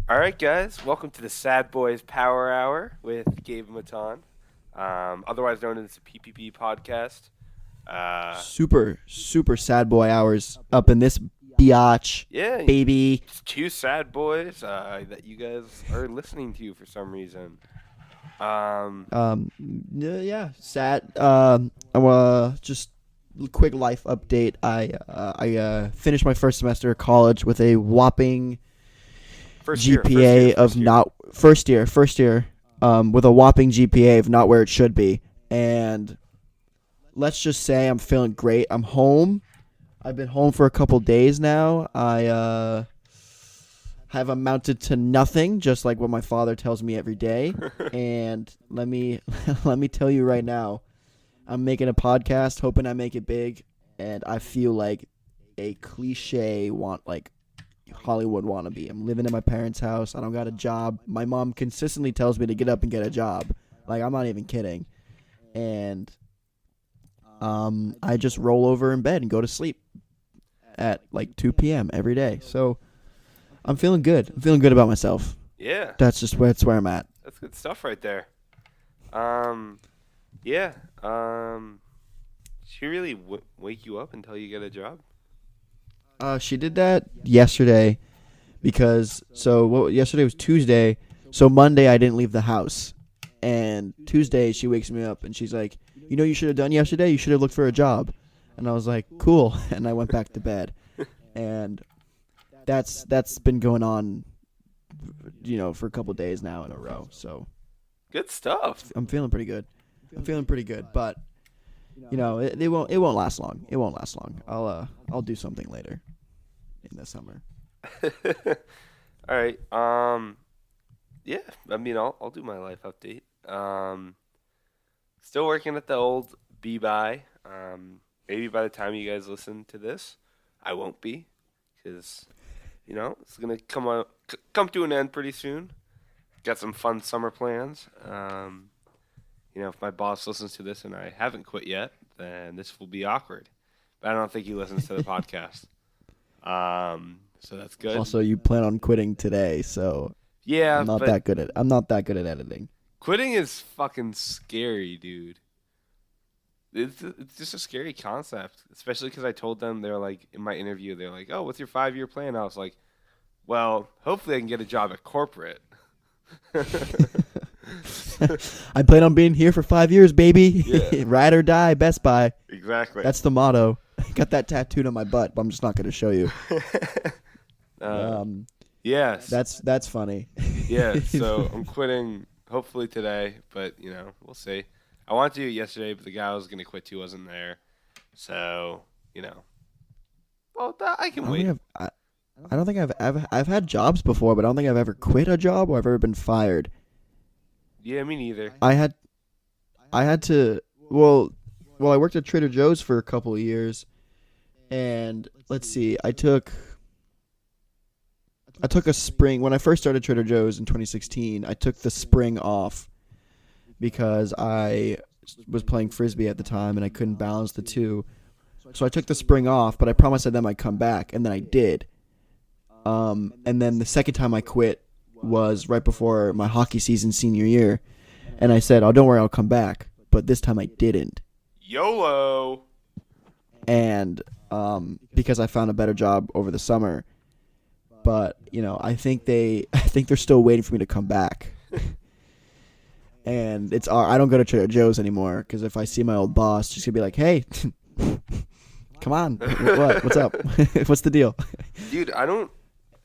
All right, guys, welcome to the Sad Boys Power Hour with Gabe and Matan, otherwise known as the PPB podcast. Uh, Super sad boy hours up in this biatch, yeah, baby. it's two sad boys that you guys are listening to for some reason. Um, Yeah, sad. Just quick life update. I finished my first semester of college with a whopping first year, GPA of first year. not first year. With a whopping GPA of not where it should be, and let's just say I'm feeling great. I'm home. I've been home for a couple days now. I have amounted to nothing, just like what my father tells me every day. And let me let me tell you right now, I'm making a podcast, hoping I make it big, and I feel like a cliche Hollywood wannabe. I'm living in my parents' house. I don't got a job. My mom consistently tells me to get up and get a job. Like, I'm not even kidding. And I just roll over in bed and go to sleep at like 2 p.m. every day. So I'm feeling good. I'm feeling good about myself. Yeah, That's where I'm at. that's good stuff right there. Um, yeah. She really wake you up until you get a job? She did that yesterday because yesterday was Tuesday, so Monday I didn't leave the house, and Tuesday she wakes me up and she's like, you should have done yesterday. You should have looked for a job, and I was like, cool, and I went back to bed, and that's been going on, for a couple days now in a row. So Good stuff. I'm feeling pretty good. But it won't last long. It won't last long. I'll do something later in the summer. All right. Yeah. I mean, I'll do my life update. Still working at the old B buy. Maybe by the time you guys listen to this, I won't be, because it's gonna come to an end pretty soon. Got some fun summer plans. If my boss listens to this and I haven't quit yet, then this will be awkward. But I don't think he listens to the podcast. So that's good. Also, you plan on quitting today, so Yeah, but I'm not that good at editing. quitting is fucking scary, dude. It's just a scary concept, especially because I told them, they're like, in my interview, they're like, "Oh, what's your 5 year plan?" I was like, "Well, hopefully I can get a job at corporate." I plan on being here for 5 years, baby. Yeah, Ride or die, Best Buy. exactly. That's the motto. Got that tattooed on my butt, but I'm just not going to show you. uh, Um, yes, that's funny. yeah. So I'm quitting hopefully today, but we'll see. I wanted to do it yesterday, but the guy I was gonna quit to wasn't there, so well, I I can don't wait. think I don't think I've had jobs before, but I don't think I've ever quit a job or I've ever been fired. Yeah, me neither. I had to well I worked at Trader Joe's for a couple of years, and let's see, I took a spring when I first started Trader Joe's in 2016. I took the spring off because I was playing frisbee at the time and I couldn't balance the two. So I took the spring off, but I promised them I'd come back, and then I did. And then the second time I quit was right before my hockey season senior year, and I said, "Oh, don't worry, I'll come back." But this time I didn't, YOLO. and because I found a better job over the summer. But I think they're still waiting for me to come back. And I don't go to Trader Joe's anymore because if I see my old boss, she's gonna be like, "Hey, come on, what's up? What's the deal?" Dude, I don't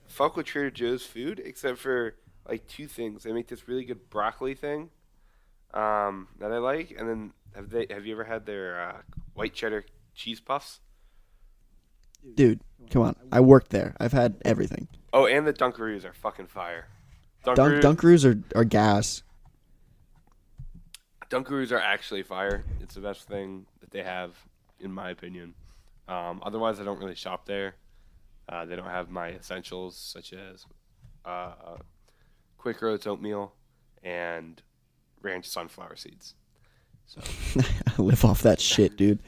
fuck with Trader Joe's food except for like two things. They make this really good broccoli thing that I like, and then have you ever had their white cheddar cheese puffs? Dude, come on. I worked there. I've had everything. Oh, and the Dunkaroos are fucking fire. Dunkaroo, Dunkaroos are gas. Dunkaroos are actually fire. It's the best thing that they have, in my opinion. Otherwise, I don't really shop there. They don't have my essentials such as quick oats oatmeal and ranch sunflower seeds. So I live off that shit, dude.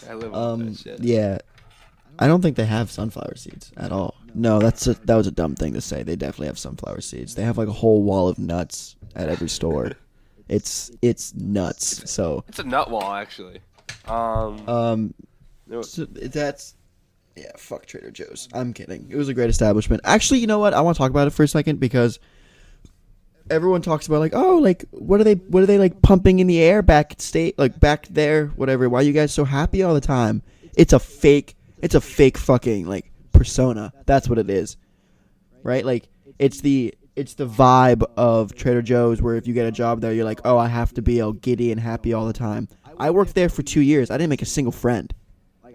I live off that shit. Yeah. I don't think they have sunflower seeds at all. No, that was a dumb thing to say. They definitely have sunflower seeds. They have like a whole wall of nuts at every store. It's nuts. So It's a nut wall, actually. so that's yeah. Fuck Trader Joe's. I'm kidding. It was a great establishment. Actually, you know what? I want to talk about it for a second because everyone talks about like, oh, like what are they like pumping in the air back there, whatever. Why are you guys so happy all the time? It's a fake fucking like persona. That's what it is. Right? Like it's the vibe of Trader Joe's where if you get a job there, you're like, oh, I have to be all giddy and happy all the time. I worked there for 2 years. I didn't make a single friend.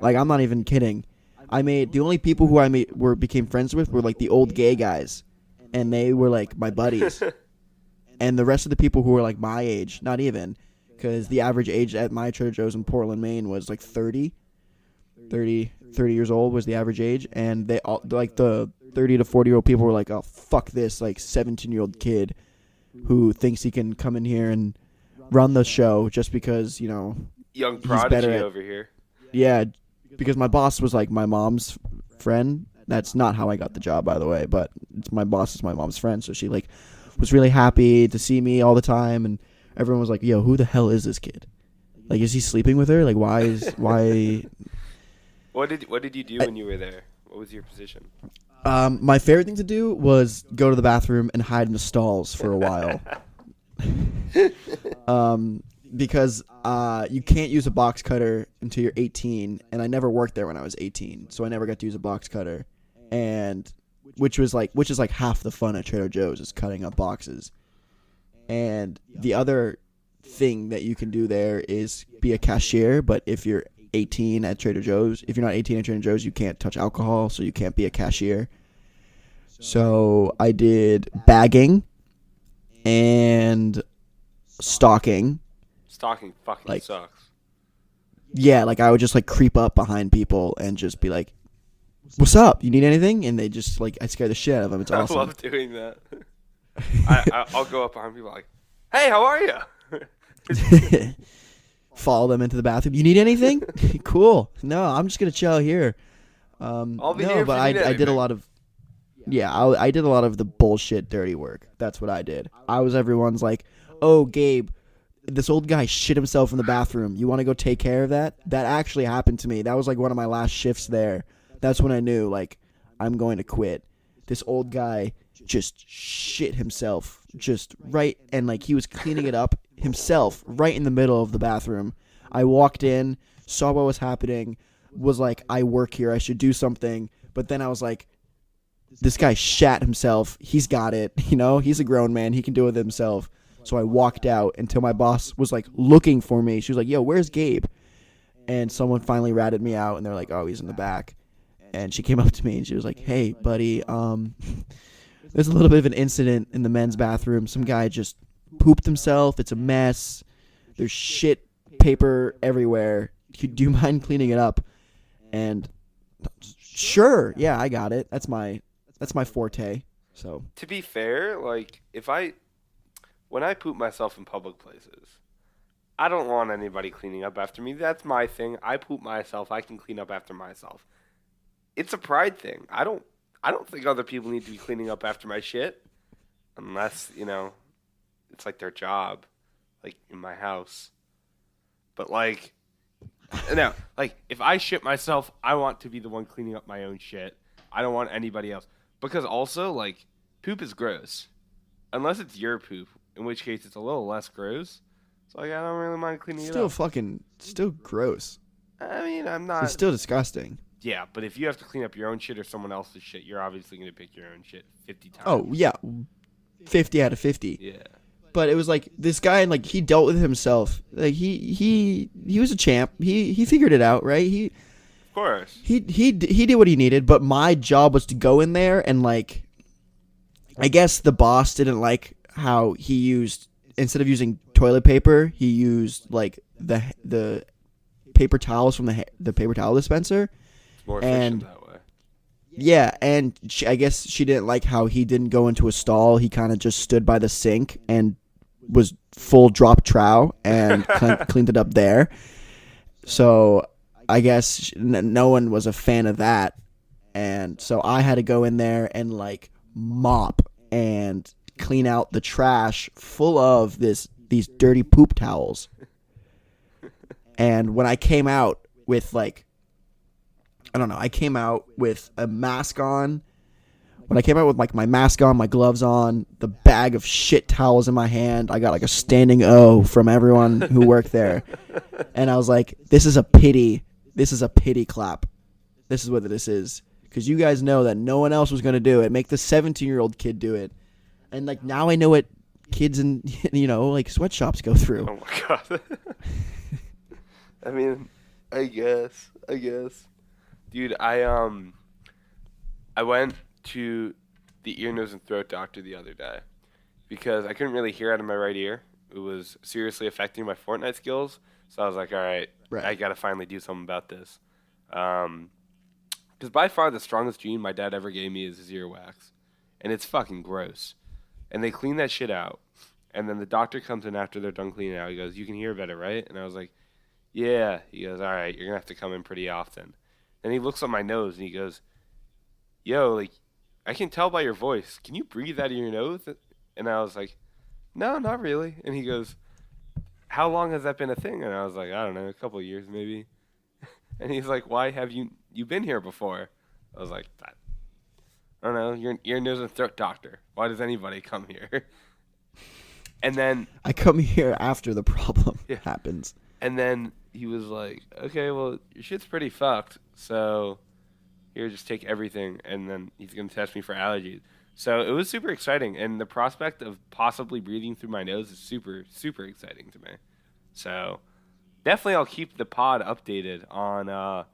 Like, I'm not even kidding. The only people who became friends with were like the old gay guys, and they were like my buddies. And the rest of the people who were like my age, not even, because the average age at my Trader Joe's in Portland, Maine was like 30 years old was the average age, and they all like the 30 to 40-year-old people were like, oh, fuck this like 17-year-old kid who thinks he can come in here and run the show just because, you know, Young he's prodigy better at, over here. yeah, because my boss was like my mom's friend. That's not how I got the job, by the way, but my boss is my mom's friend, so she like was really happy to see me all the time, and everyone was like, yo, who the hell is this kid? Like, is he sleeping with her? Like, why? What did you do when you were there? What was your position? My favorite thing to do was go to the bathroom and hide in the stalls for a while. Because you can't use a box cutter until you're 18, and I never worked there when I was 18, so I never got to use a box cutter, and which is like half the fun at Trader Joe's is cutting up boxes. And the other thing that you can do there is be a cashier, but if you're 18 at Trader Joe's, if you're not 18 at Trader Joe's, you can't touch alcohol, so you can't be a cashier. So I did bagging and stocking. Stocking fucking Like, sucks. Yeah, like I would just like creep up behind people and just be like, "What's up? You need anything?" And they just like I scare the shit out of them. It's awesome. I love doing that. I'll go up behind people like, "Hey, how are you?" Follow them into the bathroom. You need anything? Cool. No, I'm just gonna chill here. I'll be no, here. but I did a lot of. Yeah, I did a lot of the bullshit, dirty work. That's what I did. I was everyone's like, "Oh, Gabe, this old guy shit himself in the bathroom. You want to go take care of that?" That actually happened to me. That was like one of my last shifts there. That's when I knew, like, I'm going to quit. This old guy just shit himself, just right, and like he was cleaning it up himself right in the middle of the bathroom. I walked in, saw what was happening, was like, I work here, I should do something. But then I was like, this guy shat himself. He's got it. You know, he's a grown man. He can do it himself. So I walked out until my boss was like looking for me. She was like, yo, where's Gabe? And someone finally ratted me out, and they're like, oh, he's in the back. And she came up to me and she was like, hey, buddy, there's a little bit of an incident in the men's bathroom. Some guy just pooped himself. It's a mess. There's shit paper everywhere. Do you mind cleaning it up? And sure, yeah, I got it. That's my forte. So To be fair, like when I poop myself in public places, I don't want anybody cleaning up after me. That's my thing. I poop myself. I can clean up after myself. It's a pride thing. I don't think other people need to be cleaning up after my shit, unless, you know, it's like their job, like in my house. But like, no, like if I shit myself, I want to be the one cleaning up my own shit. I don't want anybody else, because also like poop is gross, unless it's your poop, in which case it's a little less gross. So like I don't really mind cleaning it up. Still gross. I mean, I'm not. It's still disgusting. Yeah, but if you have to clean up your own shit or someone else's shit, you're obviously going to pick your own shit 50 times. Oh, yeah. 50 out of 50. Yeah. But it was like this guy, like, he dealt with himself. Like, he was a champ. He figured it out, right? Of course. He did what he needed, but my job was to go in there and, like, I guess the boss didn't like how he used, instead of using toilet paper, he used, like, the paper towels from the paper towel dispenser. More efficient that way. Yeah, and I guess she didn't like how he didn't go into a stall. He kind of just stood by the sink and was full drop trow and cleaned it up there. So I guess no one was a fan of that, and so I had to go in there and like mop and clean out the trash full of these dirty poop towels. And when I came out with like, I don't know, I came out with a mask on. When I came out with like my mask on, my gloves on, the bag of shit towels in my hand, I got like a standing O from everyone who worked there. And I was like, this is a pity. This is a pity clap. This is what this is. Because you guys know that no one else was going to do it. Make the 17-year-old kid do it. And like now I know what kids in, like sweatshops go through. Oh my God. I mean, I guess. Dude, I went to the ear, nose, and throat doctor the other day because I couldn't really hear out of my right ear. It was seriously affecting my Fortnite skills. So I was like, all right. I got to finally do something about this. Because by far the strongest gene my dad ever gave me is his earwax. And it's fucking gross. And they clean that shit out. And then the doctor comes in after they're done cleaning it out. He goes, you can hear better, right? And I was like, yeah. He goes, all right, you're going to have to come in pretty often. Then he looks at my nose and he goes, yo, like, I can tell by your voice. Can you breathe out of your nose? And I was like, no, not really. And he goes, how long has that been a thing? And I was like, I don't know, a couple of years maybe. And he's like, why have you been here before? I was like, I don't know, you're an ear, nose, and throat doctor. Why does anybody come here? And then I come here after the problem happens. And then he was like, okay, well, your shit's pretty fucked. So here, just take everything. And then he's going to test me for allergies. So it was super exciting. And the prospect of possibly breathing through my nose is super, super exciting to me. So definitely I'll keep the pod updated on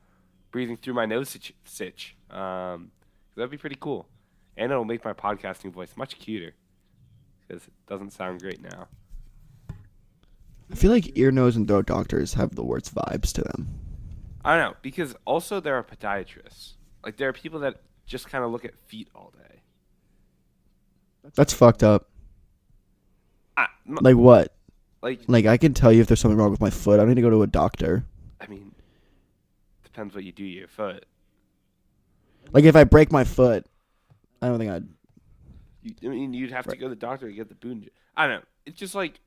breathing through my nose sitch. That'd be pretty cool. And it'll make my podcasting voice much cuter. Because it doesn't sound great now. I feel like ear, nose, and throat doctors have the worst vibes to them. I don't know. Because also there are podiatrists. Like, there are people that just kind of look at feet all day. That's fucked up. Like what? Like I can tell you if there's something wrong with my foot. I don't need to go to a doctor. I mean, depends what you do to your foot. Like if I break my foot, I don't think I'd. You'd have to go to the doctor to get the boot. I don't know. It's just like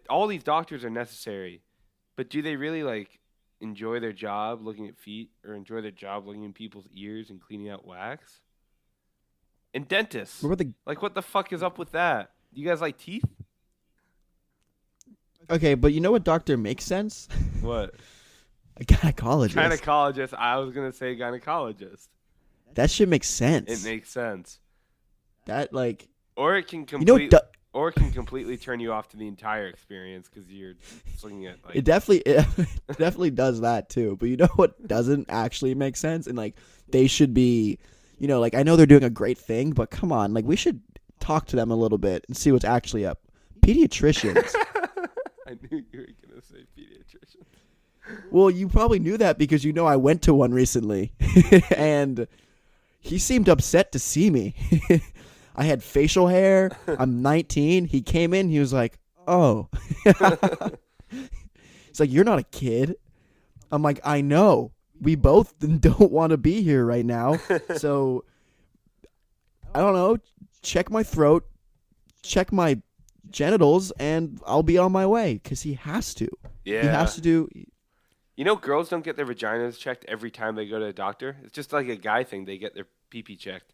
all these doctors are necessary, but do they really like enjoy their job looking at feet or enjoy their job looking in people's ears and cleaning out wax? And dentists. Like, what the fuck is up with that? You guys like teeth? Okay, but you know what doctor makes sense? What? A gynecologist. Gynecologist. I was going to say gynecologist. That shit makes sense. It makes sense. That, like... Or it can completely turn you off to the entire experience because you're just looking at, like... It definitely does that, too. But you know what doesn't actually make sense? And, like, they should be... You know, like, I know they're doing a great thing, but come on. Like, we should talk to them a little bit and see what's actually up. Pediatricians. I knew you were going to say pediatrician. Well, you probably knew that because you know I went to one recently. And he seemed upset to see me. I had facial hair. I'm 19. He came in. He was like, oh. He's like, you're not a kid. I'm like, I know. We both don't want to be here right now. So, I don't know. Check my throat. Check my genitals. And I'll be on my way. Because he has to. Yeah. He has to do... You know, girls don't get their vaginas checked every time they go to a doctor. It's just like a guy thing. They get their pee-pee checked.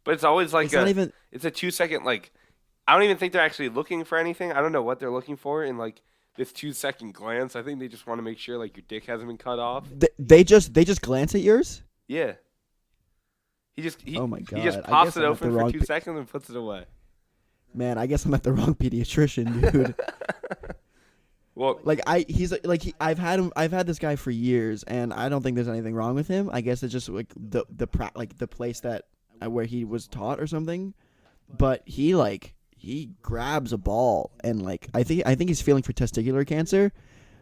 But it's always like it's a 2-second, like, I don't even think they're actually looking for anything. I don't know what they're looking for in, like, this 2-second glance. I think they just want to make sure, like, your dick hasn't been cut off. They just glance at yours? Yeah. Oh my God. He just pops it open for 2 seconds and puts it away. Man, I guess I'm at the wrong pediatrician, dude. Well, like I've had this guy for years, and I don't think there's anything wrong with him. I guess it's just like the place that where he was taught or something. But he grabs a ball, and like I think he's feeling for testicular cancer,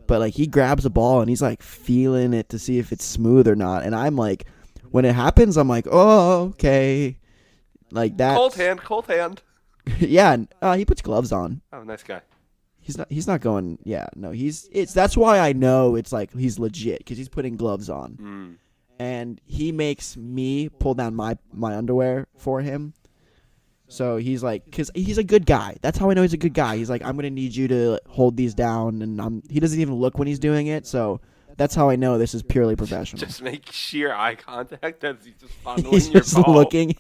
but like he grabs a ball and he's like feeling it to see if it's smooth or not. And I'm like, when it happens, I'm like, oh, okay, like that. Cold hand. Yeah, he puts gloves on. Oh, nice guy. He's not going. Yeah, no. That's why I know it's like he's legit because he's putting gloves on, and he makes me pull down my underwear for him. So he's like, because he's a good guy. That's how I know he's a good guy. He's like, I'm gonna need you to hold these down, and he doesn't even look when he's doing it. So that's how I know this is purely professional. Just make sheer eye contact as he's just fondling He's your just ball. looking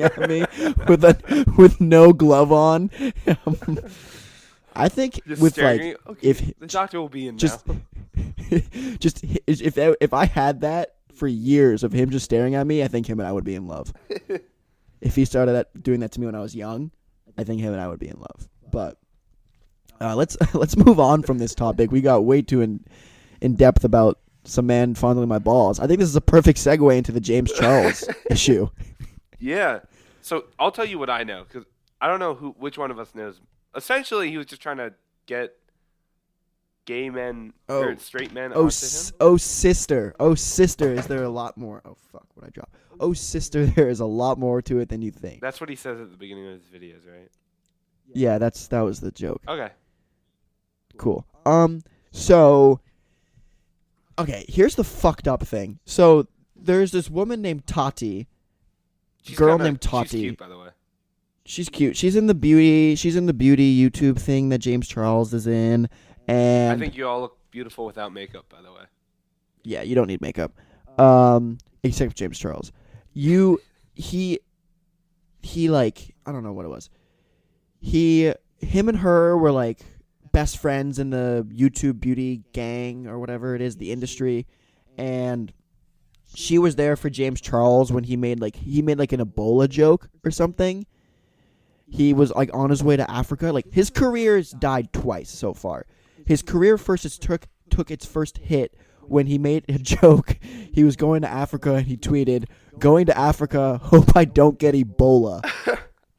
at me with no glove on. I think Just with staring like at you. Okay, if the doctor will be in just now. just if I had that for years of him just staring at me, I think him and I would be in love. If he started doing that to me when I was young, I think him and I would be in love. But let's move on from this topic. We got way too in depth about some man fondling my balls. I think this is a perfect segue into the James Charles issue. Yeah. So I'll tell you what I know because I don't know which one of us knows. Essentially, he was just trying to get gay men or straight men onto him. Sister, is there a lot more? Oh fuck, what I dropped? Oh sister, there is a lot more to it than you think. That's what he says at the beginning of his videos, right? Yeah, that was the joke. Okay. Cool. So okay, here's the fucked up thing. So there's this woman named Tati. She's named Tati. She's cute, by the way. She's cute. She's in the beauty YouTube thing that James Charles is in. And I think you all look beautiful without makeup, by the way. Yeah, you don't need makeup. Except James Charles. He like, I don't know what it was. Him and her were like best friends in the YouTube beauty gang or whatever it is, the industry. And she was there for James Charles when he made like an Ebola joke or something. He was like on his way to Africa. Like his career's died twice so far. His career first took its first hit when he made a joke. He was going to Africa and he tweeted, "Going to Africa, hope I don't get Ebola."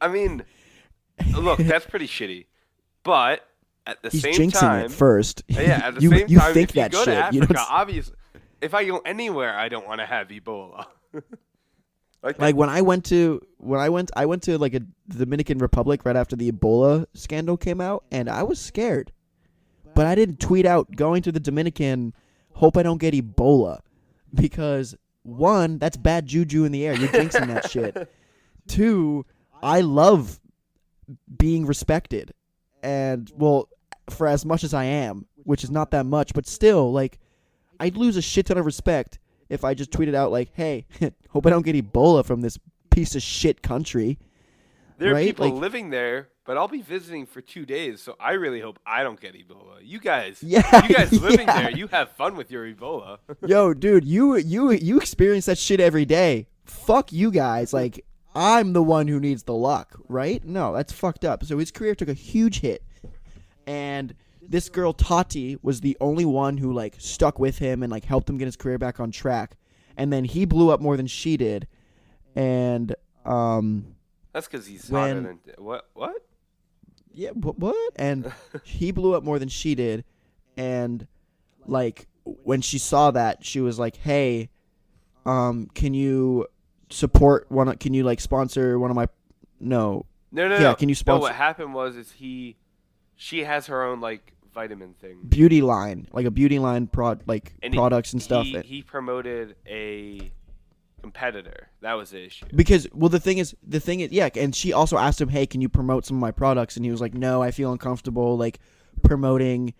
I mean, look, that's pretty shitty. But at the He's same jinxing time, it first. yeah, at the you same you time, think if you that go shit. to You Africa, don't obviously, if I go anywhere, I don't want to have Ebola. like when I went to like a Dominican Republic right after the Ebola scandal came out, and I was scared. But I didn't tweet out going to the Dominican, hope I don't get Ebola. Because, one, that's bad juju in the air. You're jinxing that shit. Two, I love being respected. And, well, for as much as I am, which is not that much, but still, like, I'd lose a shit ton of respect if I just tweeted out, like, hey, hope I don't get Ebola from this piece of shit country. There are right? people Like, living there, but I'll be visiting for 2 days, so I really hope I don't get Ebola. You guys living there, you have fun with your Ebola. Yo, dude, you experience that shit every day. Fuck you guys. Like, I'm the one who needs the luck, right? No, that's fucked up. So his career took a huge hit. And this girl, Tati, was the only one who, like, stuck with him and, like, helped him get his career back on track. And then he blew up more than she did. And, That's because he's hotter than... What? Yeah, what? And he blew up more than she did. And, like, when she saw that, she was like, hey, can you can you, like, sponsor one of my... No. No. Can you sponsor... No, what happened was she has her own, like, vitamin thing. Beauty line. Like, a beauty line, products and stuff. He promoted a... competitor. That was the issue. Because, well, the thing is, yeah, and she also asked him, hey, can you promote some of my products? And he was like, no, I feel uncomfortable, like, promoting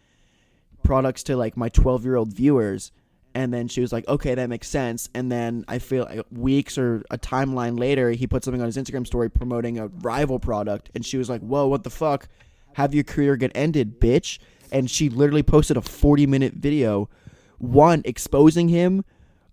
products to, like, my 12-year-old viewers. And then she was like, okay, that makes sense. And then I feel like weeks or a timeline later, he put something on his Instagram story promoting a rival product. And she was like, whoa, what the fuck? Have your career get ended, bitch. And she literally posted a 40-minute video, one, exposing him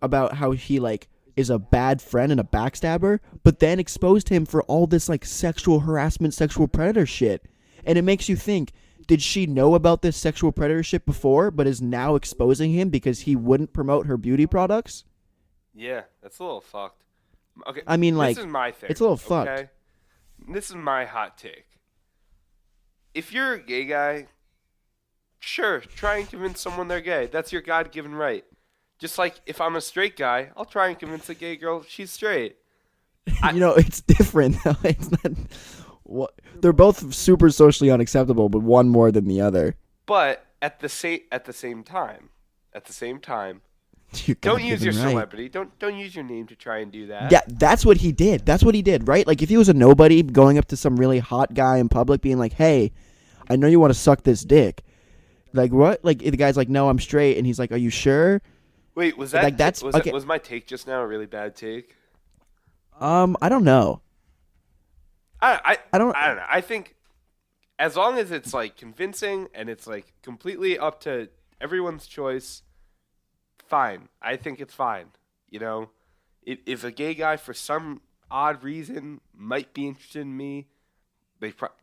about how he, like, is a bad friend and a backstabber, but then exposed him for all this, like, sexual harassment, sexual predator shit. And it makes you think, did she know about this sexual predator shit before, but is now exposing him because he wouldn't promote her beauty products? Yeah, that's a little fucked. Okay, I mean, like, this is my thing. it's a little fucked. Okay? This is my hot take. If you're a gay guy, sure, try and convince someone they're gay. That's your God-given right. Just like if I'm a straight guy, I'll try and convince a gay girl she's straight. You know, it's different though. It's not. What? They're both super socially unacceptable, but one more than the other. But at the same time, don't use your celebrity. Don't use your name to try and do that. Yeah, that's what he did. That's what he did, right? Like, if he was a nobody going up to some really hot guy in public being like, hey, I know you want to suck this dick. Like, what? Like, the guy's like, no, I'm straight. And he's like, are you sure? Wait, was that like, that's okay. Was my take just now a really bad take? I don't know. I don't know. I think as long as it's like convincing and it's like completely up to everyone's choice, fine. I think it's fine. You know, if a gay guy for some odd reason might be interested in me,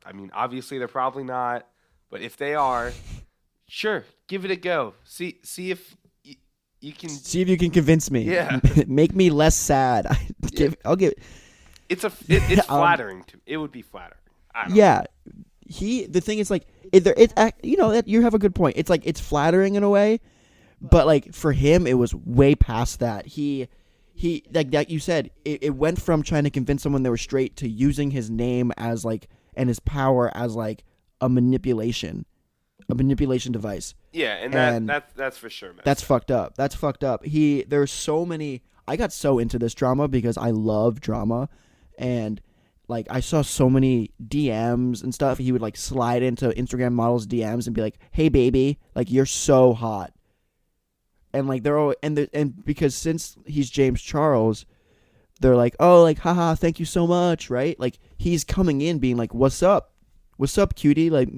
I mean, obviously they're probably not, but if they are, sure, give it a go. See if you can see if you can convince me. Yeah, make me less sad. I'll give. It's flattering to. It would be flattering. Yeah, the thing is like you know that you have a good point. It's like it's flattering in a way, but like for him it was way past that. He like that you said it went from trying to convince someone they were straight to using his name as like and his power as like a manipulation device. Yeah, and that's for sure, man. That's fucked up. That's fucked up. There's so many. I got so into this drama because I love drama, and like I saw so many DMs and stuff. He would like slide into Instagram models' DMs and be like, "Hey, baby, like you're so hot," and like they're all and because since he's James Charles, they're like, "Oh, like haha, thank you so much," right? Like he's coming in being like, "What's up? What's up, cutie?" Like,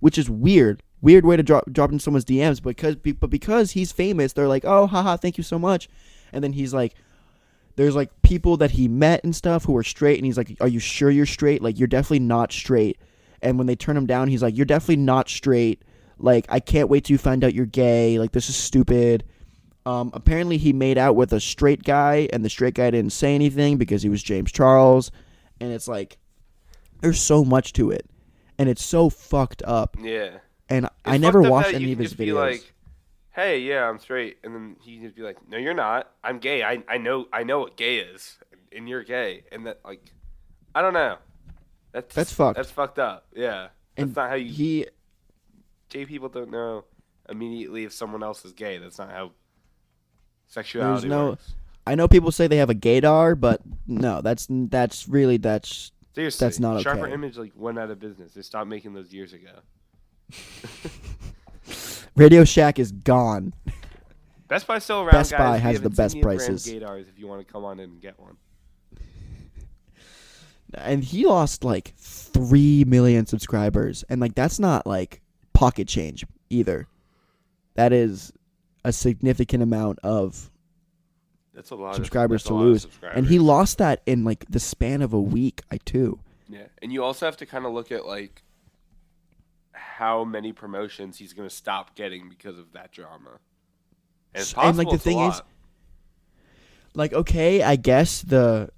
which is weird way to drop in someone's DMs, because he's famous, they're like, "Oh, haha, thank you so much," and then he's like, there's like people that he met and stuff who are straight, and he's like, "Are you sure you're straight? Like, you're definitely not straight." And when they turn him down, he's like, "You're definitely not straight. Like, I can't wait till you find out you're gay. Like, this is stupid." Apparently, he made out with a straight guy, and the straight guy didn't say anything because he was James Charles, and it's like, there's so much to it, and it's so fucked up. Yeah. And I never watched any of his videos. videos. Be like, hey, yeah, I'm straight, and then he just be like, "No, you're not. I'm gay. I know what gay is, and you're gay." And that, like, I don't know. That's fucked. That's fucked up. Yeah, that's not how you. Gay people don't know immediately if someone else is gay. That's not how sexuality works. I know people say they have a gaydar, but no, that's really seriously, that's not okay. Sharper Image like went out of business. They stopped making those years ago. Radio Shack is gone. Best Buy still around. Best guys. Buy has the best prices. Gaydars if you want to come on in and get one. And he lost like 3 million subscribers, and like that's not like pocket change either. That is a significant amount of that's a lot subscribers of, to lose. Subscribers. And he lost that in like the span of a week, too. Yeah, and you also have to kind of look at like how many promotions he's going to stop getting because of that drama. And it's possible, and like the thing is, like, okay, I guess that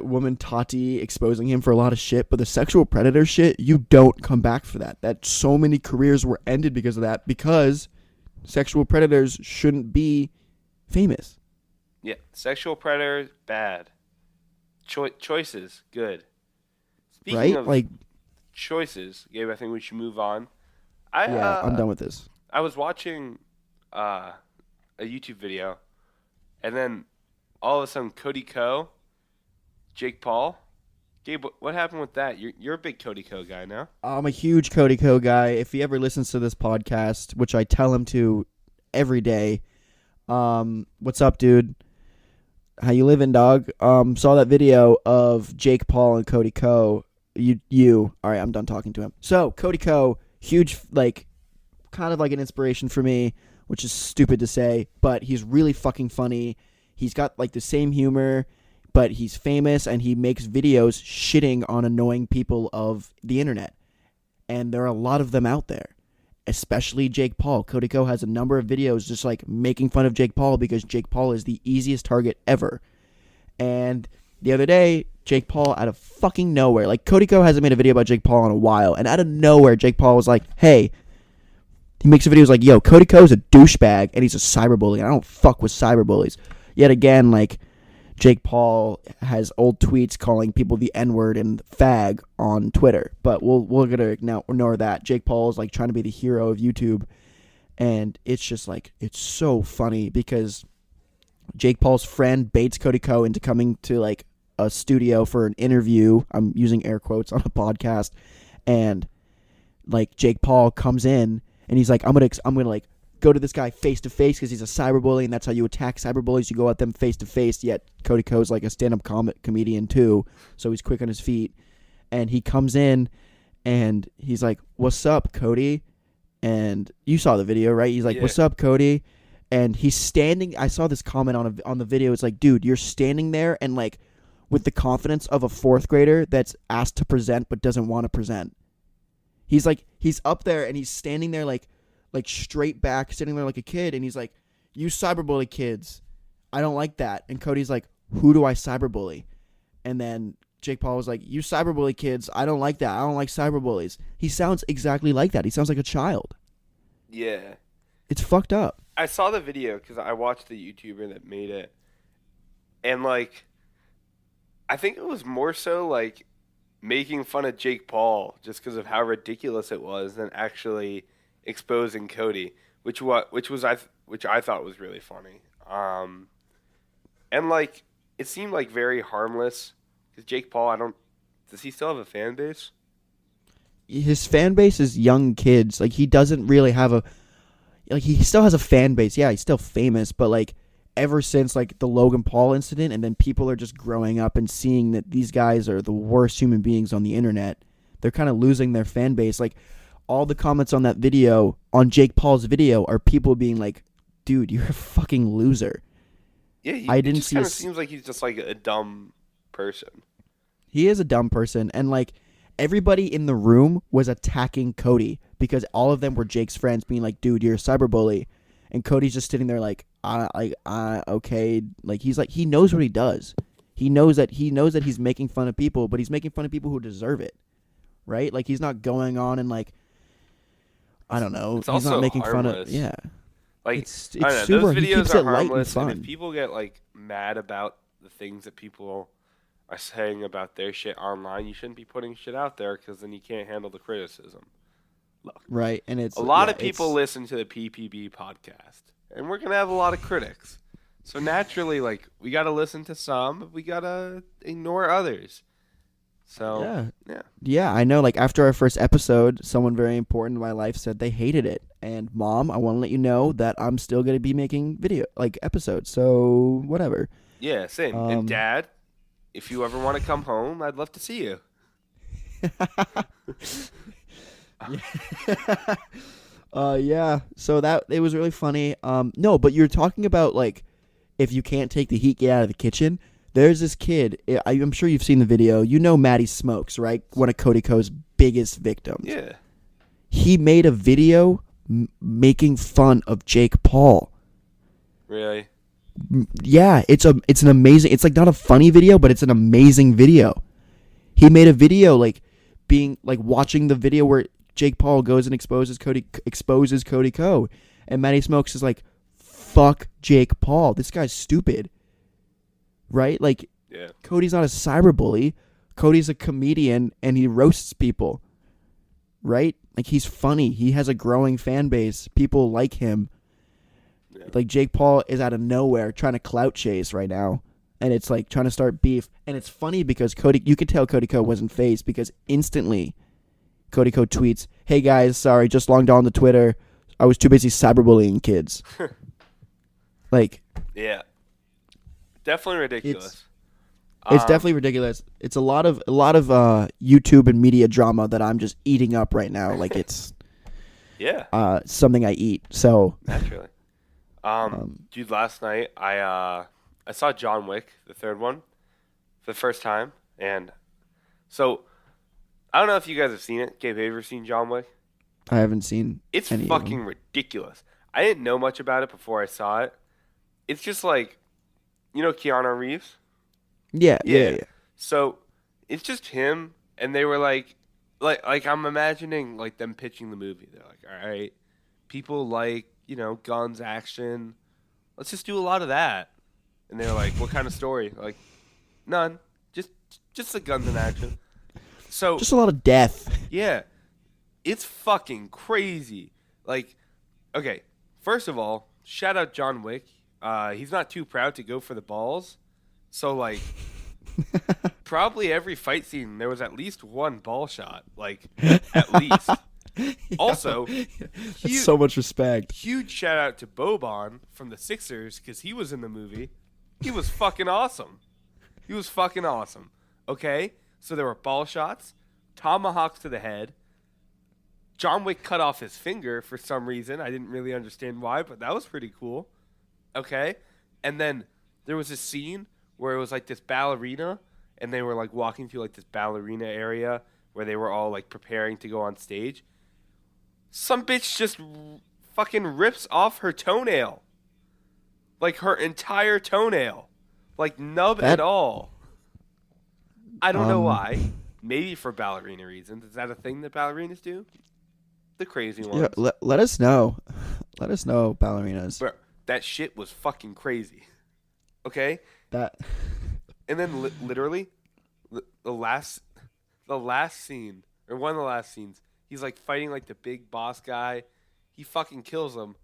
woman Tati exposing him for a lot of shit, but the sexual predator shit, you don't come back for that. That so many careers were ended because of that, because sexual predators shouldn't be famous. Yeah, sexual predators, bad. Choices, good. Speaking of like choices, Gabe, I think we should move on. I'm done with this. I was watching a YouTube video, and then all of a sudden Cody Ko, Jake Paul. Gabe, what happened with that? You're a big Cody Ko guy now. I'm a huge Cody Ko guy. If he ever listens to this podcast, which I tell him to every day, what's up, dude? How you living, dog? Saw that video of Jake Paul and Cody Ko. You. All right, I'm done talking to him. So, Cody Ko, huge, like, kind of like an inspiration for me, which is stupid to say, but he's really fucking funny. He's got, like, the same humor, but he's famous, and he makes videos shitting on annoying people of the internet. And there are a lot of them out there, especially Jake Paul. Cody Ko has a number of videos just, like, making fun of Jake Paul because Jake Paul is the easiest target ever. And the other day, Jake Paul, out of fucking nowhere, like, Cody Ko hasn't made a video about Jake Paul in a while, and out of nowhere, Jake Paul was like, hey, he makes a video, like, yo, Cody Ko's a douchebag, and he's a cyberbully, and I don't fuck with cyberbullies. Yet again, like, Jake Paul has old tweets calling people the N-word and fag on Twitter. But we're gonna now ignore that. Jake Paul is like trying to be the hero of YouTube, and it's just like it's so funny because Jake Paul's friend baits Cody Ko into coming to like a studio for an interview. I'm using air quotes on a podcast, and like Jake Paul comes in and he's like, I'm gonna like go to this guy face to face because he's a cyberbully, and that's how you attack cyberbullies. You go at them face to face. Yet Cody Ko's like a stand-up comedian too, so he's quick on his feet. And he comes in and he's like, "What's up, Cody?" And you saw the video, right? He's like, Yeah. "What's up, Cody?" And he's standing. I saw this comment on the video. It's like, dude, you're standing there and like with the confidence of a fourth grader that's asked to present but doesn't want to present. He's up there and he's standing there like straight back, sitting there like a kid, and he's like, "You cyberbully kids, I don't like that." And Cody's like, "Who do I cyberbully?" And then Jake Paul was like, "You cyberbully kids, I don't like that. I don't like cyberbullies." He sounds exactly like that. He sounds like a child. Yeah. It's fucked up. I saw the video because I watched the YouTuber that made it, and like, I think it was more so like making fun of Jake Paul just because of how ridiculous it was than actually exposing Cody, which I thought was really funny. And like it seemed like very harmless because Jake Paul, does he still have a fan base? His fan base is young kids. Like he doesn't really have he still has a fan base. Yeah, he's still famous, but like ever since like the Logan Paul incident, and then people are just growing up and seeing that these guys are the worst human beings on the internet. They're kind of losing their fan base. Like all the comments on that video, on Jake Paul's video, are people being like, "Dude, you're a fucking loser." Yeah, I didn't it just see kind of seems like he's just like a dumb person. He is a dumb person, and like everybody in the room was attacking Cody because all of them were Jake's friends, being like, "Dude, you're a cyberbully," and Cody's just sitting there like, okay." Like he knows what he does. He knows that he's making fun of people, but he's making fun of people who deserve it, right? Like he's not going on and like, I don't know. It's He's also not making harmless. fun of Like It's I don't know, super. those He videos keeps are it light and harmless, and fun. if people get like mad about the things that people are saying about their shit online, you shouldn't be putting shit out there because then you can't handle the criticism. Look, Right, and it's a lot yeah, of people listen to the PPB podcast, and we're gonna have a lot of critics. So naturally, like we gotta listen to some, but we gotta ignore others. So yeah. Yeah, I know. Like after our first episode, someone very important in my life said they hated it. And Mom, I want to let you know that I'm still gonna be making episodes. So whatever. Yeah, same. And Dad, if you ever want to come home, I'd love to see you. Yeah. So that it was really funny. No, but you're talking about like if you can't take the heat, get out of the kitchen. There's this kid. I'm sure you've seen the video. You know Maddie Smokes, right? One of Cody Ko's biggest victims. Yeah. He made a video making fun of Jake Paul. Really? Yeah, it's an amazing. It's like not a funny video, but it's an amazing video. He made a video like being like watching the video where Jake Paul goes and exposes Cody Ko, and Maddie Smokes is like, "Fuck Jake Paul. This guy's stupid." Right? Like, Yeah. Cody's not a cyberbully. Cody's a comedian and he roasts people. Right? Like he's funny. He has a growing fan base. People like him. Yeah. Like Jake Paul is out of nowhere trying to clout chase right now. And it's like trying to start beef. And it's funny because you could tell Cody Ko wasn't phased because instantly Cody Ko tweets, "Hey guys, sorry, just logged on to Twitter. I was too busy cyberbullying kids." Like, Yeah. Definitely ridiculous. it's definitely ridiculous. It's a lot of YouTube and media drama that I'm just eating up right now. Like it's Yeah. something I eat. So Naturally. Dude, last night I saw John Wick, the third one, for the first time, and so I don't know if you guys have seen it. Gabe, have you ever seen John Wick? I haven't seen It's any of fucking them. ridiculous. I didn't know much about it before I saw it. It's just like, you know, Keanu Reeves. Yeah. So it's just him, and they were like I'm imagining like them pitching the movie. They're like, all right, people like guns, action. Let's just do a lot of that. And they're like, "What kind of story?" Like, none. Just the guns in action. So Just a lot of death. yeah, it's fucking crazy. Like, okay, first of all, shout out John Wick. He's not too proud to go for the balls. So like, probably every fight scene there was at least one ball shot. Like, at least. Also, That's so much respect. huge shout out to Boban from the Sixers because he was in the movie. He was fucking awesome. He was fucking awesome. Okay, so there were ball shots, tomahawks to the head. John Wick cut off his finger for some reason. I didn't really understand why, but that was pretty cool. Okay, and then there was a scene where it was like this ballerina, and they were like walking through like this ballerina area where they were all like preparing to go on stage. Some bitch just fucking rips off her toenail. Like her entire toenail. Like nub and all. I don't know why. Maybe for ballerina reasons. Is that a thing that ballerinas do? The crazy ones. Yeah, let us know. Let us know, ballerinas. Bro, that shit was fucking crazy. Okay? That. And then literally, the last scene, or one of the last scenes, he's like fighting like the big boss guy. He fucking kills him.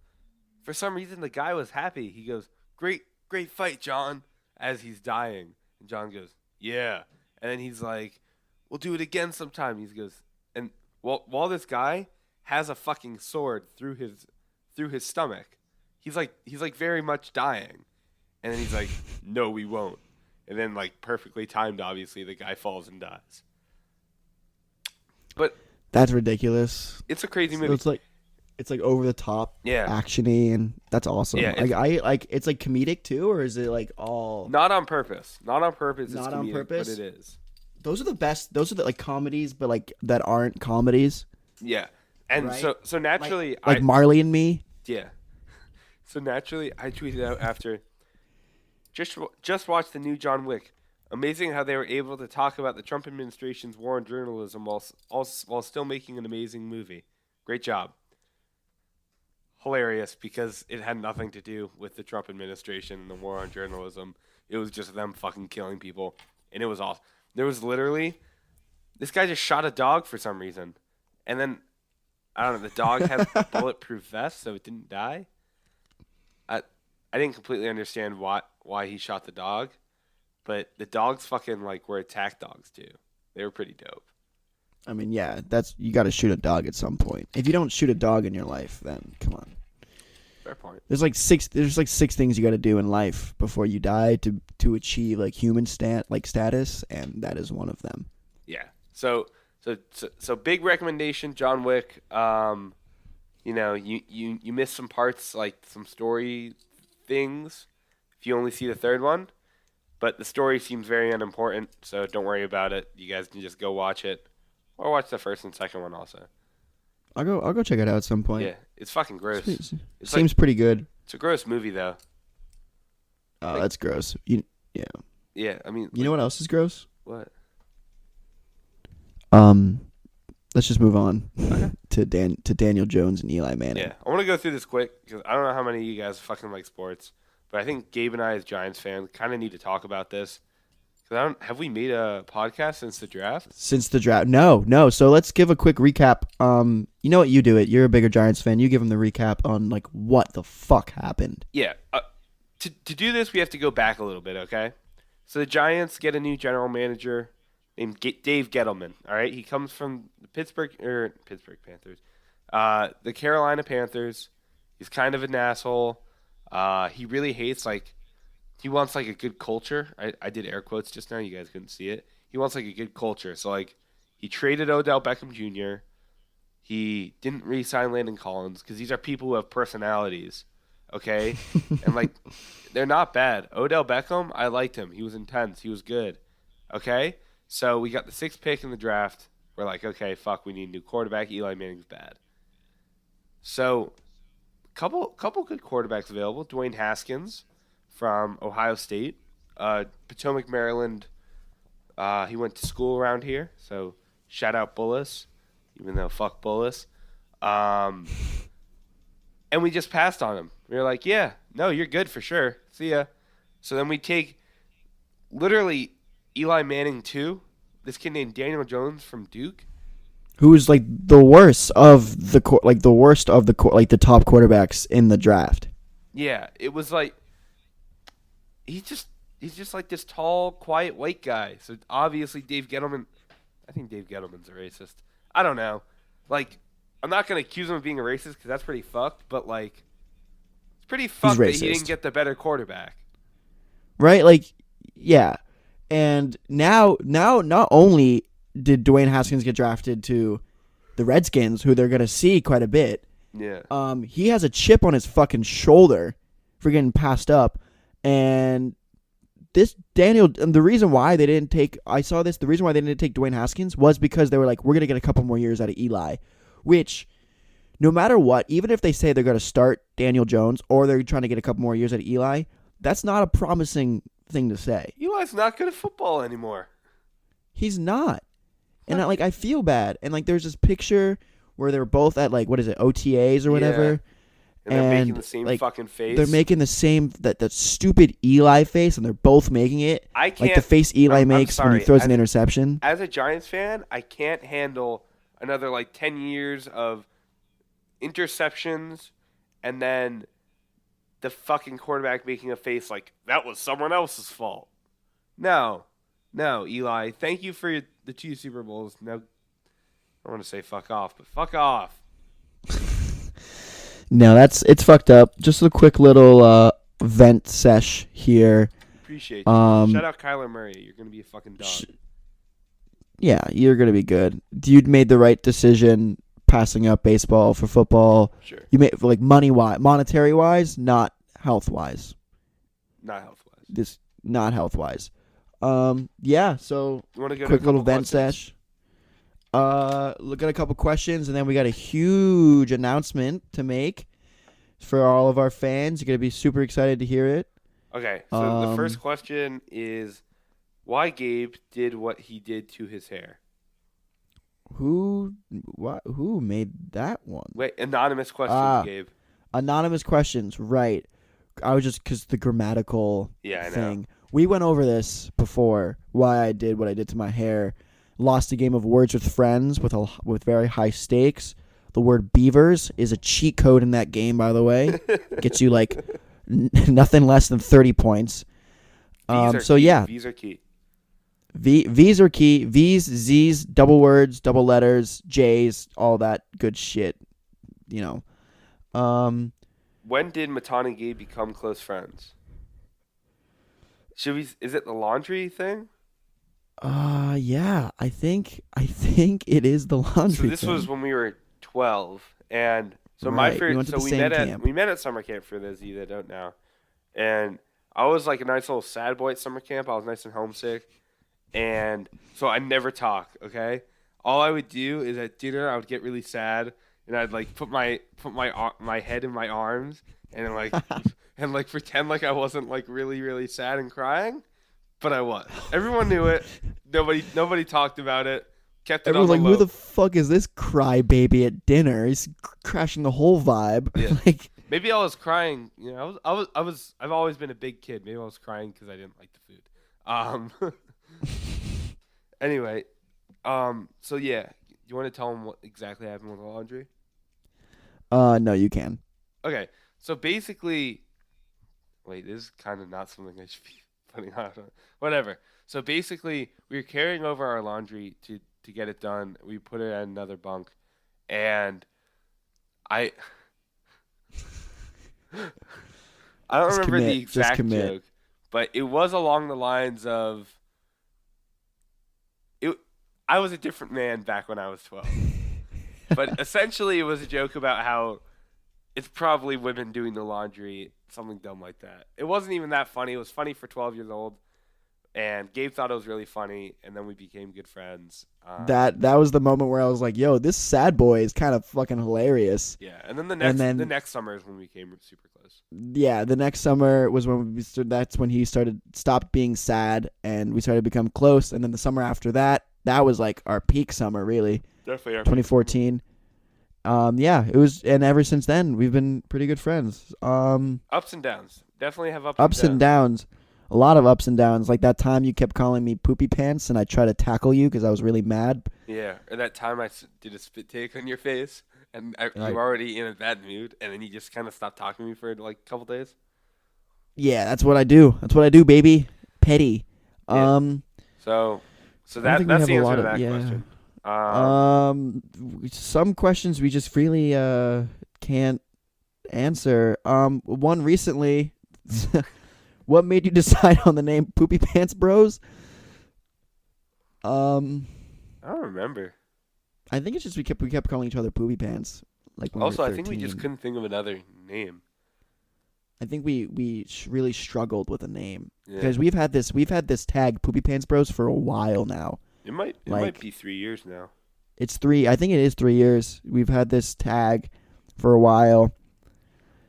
For some reason, the guy was happy. He goes, great fight, John, as he's dying. And John goes, yeah. And then he's like, we'll do it again sometime. He goes, and while this guy has a fucking sword through his stomach, he's like very much dying. And then he's like, no, we won't. And then like perfectly timed, obviously, the guy falls and dies. But that's ridiculous. It's a crazy movie. So it's like over the top, yeah, actiony, and that's awesome. Yeah, I like it's like comedic too, or is it like all not on purpose? Not on purpose. Not it's on comedic, purpose. but it is. Those are the best. Those are the like comedies, but like that aren't comedies. Yeah, and right? so naturally, like Marley and Me. Yeah. So naturally, I tweeted out after. Just watched the new John Wick. Amazing how they were able to talk about the Trump administration's war on journalism while still making an amazing movie. Great job. Hilarious because it had nothing to do with the Trump administration and the war on journalism. It was just them fucking killing people, and it was awesome. There was literally this guy just shot a dog for some reason, and then I don't know. The dog had a bulletproof vest, so it didn't die. I didn't completely understand why he shot the dog, but the dogs fucking like were attack dogs too. They were pretty dope. I mean, yeah, you got to shoot a dog at some point. If you don't shoot a dog in your life, then come on. Fair point. There's like six things you got to do in life before you die to achieve like human status, and that is one of them. Yeah. So big recommendation, John Wick. You know, you missed some parts, like some story things if you only see the third one, but the story seems very unimportant, so don't worry about it. You guys can just go watch it, or watch the first and second one also. I'll go check it out at some point. Yeah, it's fucking gross. It seems pretty good. It's a gross movie though. Oh, that's gross. Yeah. Yeah, I mean, you know what else is gross? What? Let's just move on to Daniel Jones and Eli Manning. Yeah, I want to go through this quick because I don't know how many of you guys fucking like sports, but I think Gabe and I, as Giants fans, kind of need to talk about this. Because have we made a podcast since the draft? Since the draft, no. So let's give a quick recap. You know what? You do it. You're a bigger Giants fan. You give them the recap on like what the fuck happened. Yeah. To do this, we have to go back a little bit. Okay. So the Giants get a new general manager named Dave Gettleman. All right, he comes from the Pittsburgh Panthers, the Carolina Panthers. He's kind of an asshole. He really hates he wants like a good culture. I did air quotes just now. You guys couldn't see it. He wants like a good culture. So like he traded Odell Beckham Jr. He didn't re-sign Landon Collins because these are people who have personalities. Okay, and like they're not bad. Odell Beckham, I liked him. He was intense. He was good. Okay. So we got the 6th pick in the draft. We're like, okay, fuck, we need a new quarterback. Eli Manning's bad. So, couple good quarterbacks available. Dwayne Haskins from Ohio State, Potomac, Maryland. He went to school around here, so shout out Bullis, even though fuck Bullis. And we just passed on him. We were like, yeah, no, you're good for sure. See ya. So then we take literally Eli Manning too. This kid named Daniel Jones from Duke. Who's like the worst of the the top quarterbacks in the draft. Yeah, it was like he's just like this tall, quiet white guy. So obviously Dave Gettleman. I think Dave Gettleman's a racist. I don't know. Like, I'm not gonna accuse him of being a racist because that's pretty fucked. But like, it's pretty fucked that he didn't get the better quarterback. Right? Like, yeah. And now, not only did Dwayne Haskins get drafted to the Redskins, who they're gonna see quite a bit. Yeah. He has a chip on his fucking shoulder for getting passed up, and this Daniel. And the reason why they didn't take, the reason why they didn't take Dwayne Haskins was because they were like, we're gonna get a couple more years out of Eli, which, no matter what, even if they say they're gonna start Daniel Jones or they're trying to get a couple more years out of Eli, that's not a promising thing to say. Eli's not good at football anymore. He's not. And I feel bad. And like there's this picture where they're both at like, what is it, OTAs or whatever. Yeah. And they're making the same fucking face. They're making the same that stupid Eli face, and they're both making it. I can't, like the face Eli makes when he throws an interception. As a Giants fan, I can't handle another like 10 years of interceptions and then the fucking quarterback making a face like that was someone else's fault. No, Eli. Thank you for the 2 Super Bowls. Now, I want to say fuck off, but fuck off. No, it's fucked up. Just a quick little vent sesh here. Appreciate you. Shout out Kyler Murray. You're gonna be a fucking dog. Yeah, you're gonna be good. You'd made the right decision passing up baseball for football. Sure. You made like monetary wise, not health wise. Not health wise. This not health wise. Yeah. So you want to go quick to little vent sesh. Look at a couple questions, and then we got a huge announcement to make for all of our fans. You're gonna be super excited to hear it. Okay, so the first question is, why Gabe did what he did to his hair? Who made that one? Wait, anonymous questions, Gabe. Anonymous questions, right? I was just because the grammatical thing. I know. We went over this before. Why I did what I did to my hair. Lost a game of Words with Friends with very high stakes. The word beavers is a cheat code in that game, by the way. Gets you like nothing less than 30 points. So key. yeah, V's are key. V's are key. V's, Z's, double words, double letters, J's, all that good shit. You know. When did Matan and Gabe become close friends? Is it the laundry thing? Yeah, I think it is the laundry. So this was when we were 12, and so right. my first, we went to so the we same met camp. at summer camp for those of you that don't know, and I was like a nice little sad boy at summer camp. I was nice and homesick, and so I never talk. Okay, all I would do is at dinner I would get really sad, and I'd like put my head in my arms and then, like and like pretend like I wasn't like really really sad and crying. But I was. Everyone knew it. Nobody talked about it. Kept it Everyone's on the like, low. who the fuck is this crybaby at dinner? He's crashing the whole vibe. Yeah. Like, maybe I was crying. You know, I've always been a big kid. Maybe I was crying because I didn't like the food. Anyway, so yeah, you want to tell them what exactly happened with the laundry? No, you can. Okay, so basically, wait, this is kind of not something I should be putting on. Whatever. So basically, we were carrying over our laundry to get it done. We put it at another bunk, and I don't remember the exact joke, but it was along the lines of I was a different man back when I was 12. But essentially, it was a joke about how it's probably women doing the laundry, something dumb like that. It wasn't even that funny. It was funny for 12 years old. And Gabe thought it was really funny, and then we became good friends. That was the moment where I was like, yo, this sad boy is kind of fucking hilarious. Yeah, and then the next summer is when we became super close. Yeah, the next summer was when that's when he stopped being sad, and we started to become close. And then the summer after that was like our peak summer, really. Definitely our 2014. Yeah, it was, and ever since then we've been pretty good friends. Ups and downs. Definitely have ups and downs. a lot of ups and downs. Like that time you kept calling me poopy pants, and I tried to tackle you because I was really mad. Yeah, or that time did a spit take on your face, and you I, were already in a bad mood, and then you just kind of stopped talking to me for like a couple days. yeah, that's what I do. That's what I do, baby. Petty. Yeah. Um, So, I don't think we that's have the a answer lot to of that yeah. question. Some questions we just really can't answer. One recently. What made you decide on the name Poopy Pants Bros? Um, I don't remember. I think it's just we kept calling each other Poopy Pants like when we Also, were I think we just 13. couldn't think of another name. I think we really struggled with a name Yeah, because we've had this tag Poopy Pants Bros for a while now. it might be 3 years now. It's three. I think it is 3 years. We've had this tag for a while.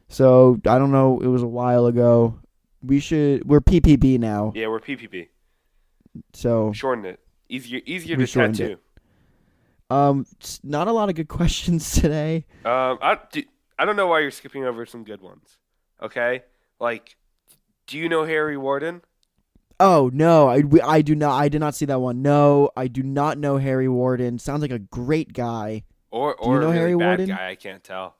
So I don't know. It was a while ago. We're PPB now. Yeah, we're PPB. So Shorten it. Easier we to shortened tattoo. not a lot of good questions today. I don't know why you're skipping over some good ones. Okay, like, do you know Harry Warden? Oh no, I do not. I did not see that one. No, I do not know Harry Warden. Sounds like a great guy. Or Do you know a really Harry bad Warden? guy? I can't tell.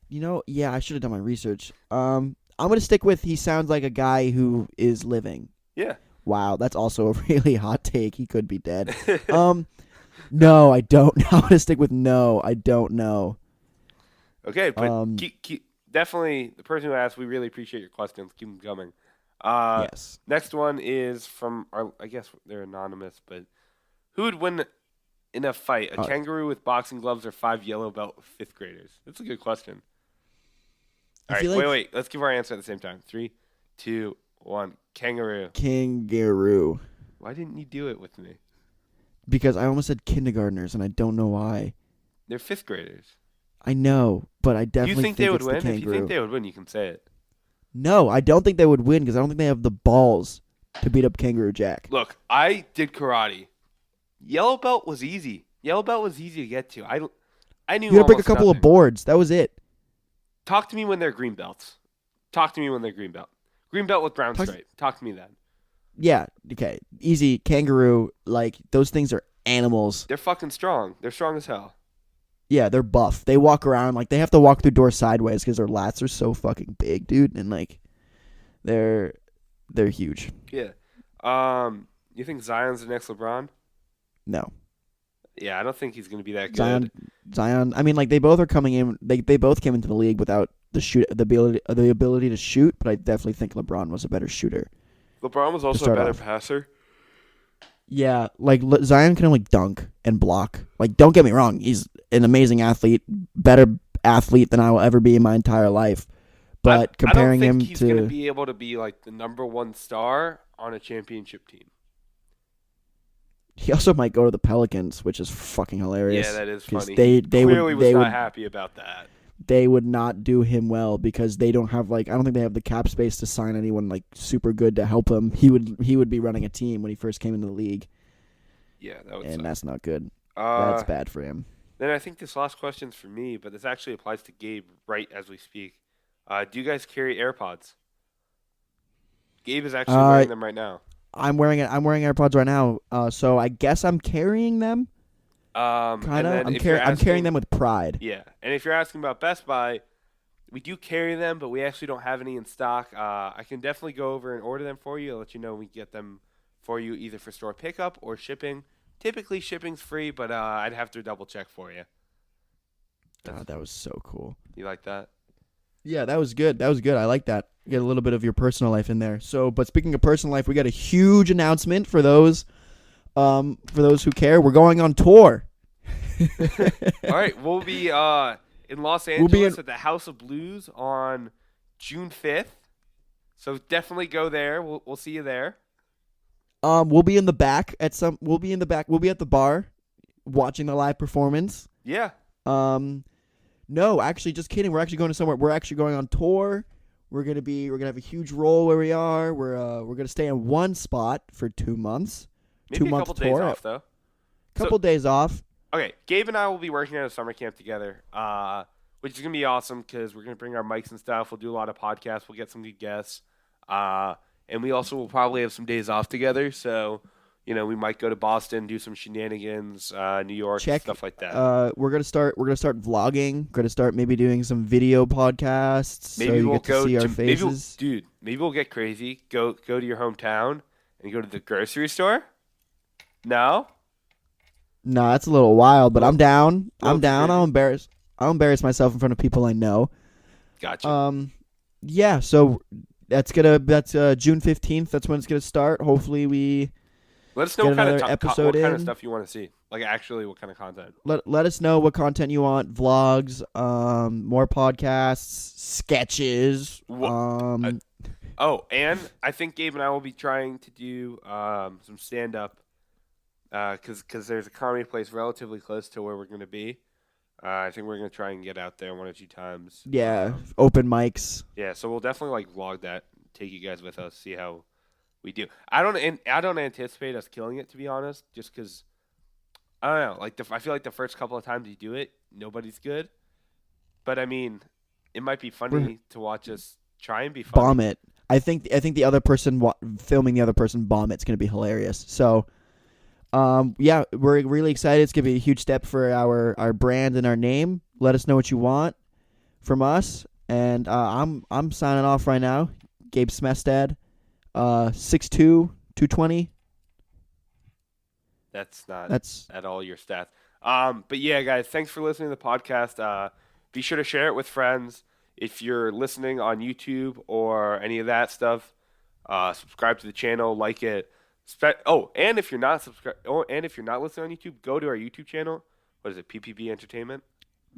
Yeah, I should have done my research. I'm gonna stick with he sounds like a guy who is living. Yeah. Wow, that's also a really hot take. He could be dead. No, I don't. I'm gonna stick with no. I don't know. Okay, but Um, keep definitely the person who asked. We really appreciate your questions. Keep them coming. yes. Next one is from our. I guess they're anonymous, but who would win in a fight? A Uh, kangaroo with boxing gloves or 5 yellow belt fifth graders? That's a good question. I All right, feel like wait. Let's give our answer at the same time. 3, 2, 1. Kangaroo. kangaroo Why didn't you do it with me? because I almost said kindergartners and I don't know why. They're fifth graders. I know, but I Do you definitely think they would it's the win? If you kangaroo. think they would win, you can say it. No, I don't think they would win because I don't think they have the balls to beat up Kangaroo Jack. Look, I did karate. Yellow belt was easy. Yellow belt was easy to get to. I knew You had to break a almost couple nothing. of boards. That was it. Talk to me when they're green belts. Talk to me when they're green belt. Green belt with brown Talk- stripe. Talk to me then. Yeah, okay. Easy. Kangaroo, like, those things are animals. They're fucking strong. They're strong as hell. Yeah, they're buff. They walk around, like, they have to walk through doors sideways because their lats are so fucking big, dude. And, like, they're huge. Yeah. You think Zion's the next LeBron? No. Yeah, I don't think he's gonna be that Zion, good. Zion. I mean, like, they both are coming in. They both came into the league without the ability to shoot, but I definitely think LeBron was a better shooter. LeBron was also a start better off. passer. Yeah, like Zion can only dunk and block. Like, don't get me wrong, he's an amazing athlete, better athlete than I will ever be in my entire life. But comparing I don't him think he's gonna to, be able to be like the number one star on a championship team. he also might go to the Pelicans, which is fucking hilarious. Yeah, that is 'cause funny. They Clearly was they not would happy about that. they would not do him well because they don't have, like, I don't think they have the cap space to sign anyone like super good to help him. He would be running a team when he first came into the league, Yeah, that would and suck. that's not good. That's bad for him. Then I think this last question's for me, but this actually applies to Gabe right as we speak. Do you guys carry AirPods? Gabe is actually wearing them right now. I'm wearing AirPods right now, so I guess I'm carrying them. And Kind of. then I'm if you're carrying asking- them with pride. Yeah, and if you're asking about Best Buy, we do carry them, but we actually don't have any in stock. I can definitely go over and order them for you. I'll let you know when we get them for you, either for store pickup or shipping. Typically, shipping's free, but I'd have to double check for you. God, that was so cool. You like that? Yeah, that was good. I like that. Get a little bit of your personal life in there. So, but speaking of personal life, we got a huge announcement for those who care. We're going on tour. All right, we'll be in Los We'll be Angeles at the House of Blues on June 5th. So definitely go there. We'll see you there. We'll be in the back We'll be at the bar, watching the live performance. Yeah. No, actually, just kidding. We're actually going to somewhere. We're actually going on tour. We're gonna have a huge role where we are. We're gonna stay in one spot for 2 months. Maybe 2 a month couple tour. days off, though. Couple days off. Okay, Gabe and I will be working at a summer camp together, which is going to be awesome because we're going to bring our mics and stuff. We'll do a lot of podcasts. We'll get some good guests. And we also will probably have some days off together. So, we might go to Boston, do some shenanigans, New York, Check. stuff like that. We're gonna start. We're gonna start vlogging. We're gonna start maybe doing some video podcasts, so Maybe you we'll get to go see our to faces. maybe we'll get crazy. Go to your hometown and go to the grocery store. No, Nah, that's a little wild, but I'm down. little I'm too down. crazy. I'll embarrass myself in front of people I know. Gotcha. Yeah. So that's June 15th. That's when it's gonna start. Hopefully we Let us know get what kind of another episode what kind of in. stuff you want to see. Like actually, what kind of content? Let us know what content you want. Vlogs, more podcasts, sketches. Uh, oh, and I think Gabe and I will be trying to do some stand up because there's a comedy place relatively close to where we're going to be. I think we're going to try and get out there one or two times. Yeah, open mics. Yeah, so we'll definitely like vlog that, take you guys with us, see how we do. I don't anticipate us killing it, to be honest, just because I don't know. Like I feel like the first couple of times you do it, nobody's good. But I mean, it might be We're funny to watch us try and be bomb funny. it. I think the other person filming the other person bomb it's gonna be hilarious. So yeah, we're really excited. It's gonna be a huge step for our brand and our name. Let us know what you want from us. And I'm signing off right now. Gabe Smestad, 6'2", 220. That's not That's at all your stats. But yeah, guys, thanks for listening to the podcast. Be sure to share it with friends. If you're listening on YouTube or any of that stuff, subscribe to the channel, like it. And if you're not and if you're not listening on YouTube, go to our YouTube channel. What is it? PPB Entertainment.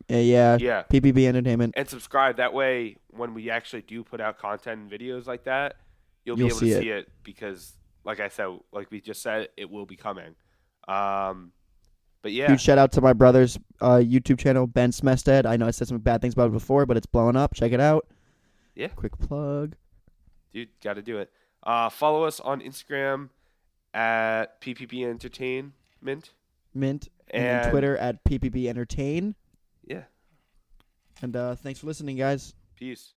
yeah, Yeah, PPB Entertainment. and subscribe. That way, when we actually do put out content and videos like that, you'll be You'll able to see it. see it because, like I said, like we just said, it will be coming. Um, but yeah, Huge shout out to my brother's YouTube channel, Ben Smestad. I know I said some bad things about it before, but it's blowing up. Check it out. yeah, Quick plug. dude, got to do it. Follow us on Instagram at PPP Entertainment, Mint. And then and Twitter at PPB Entertain. yeah, And thanks for listening, guys. peace.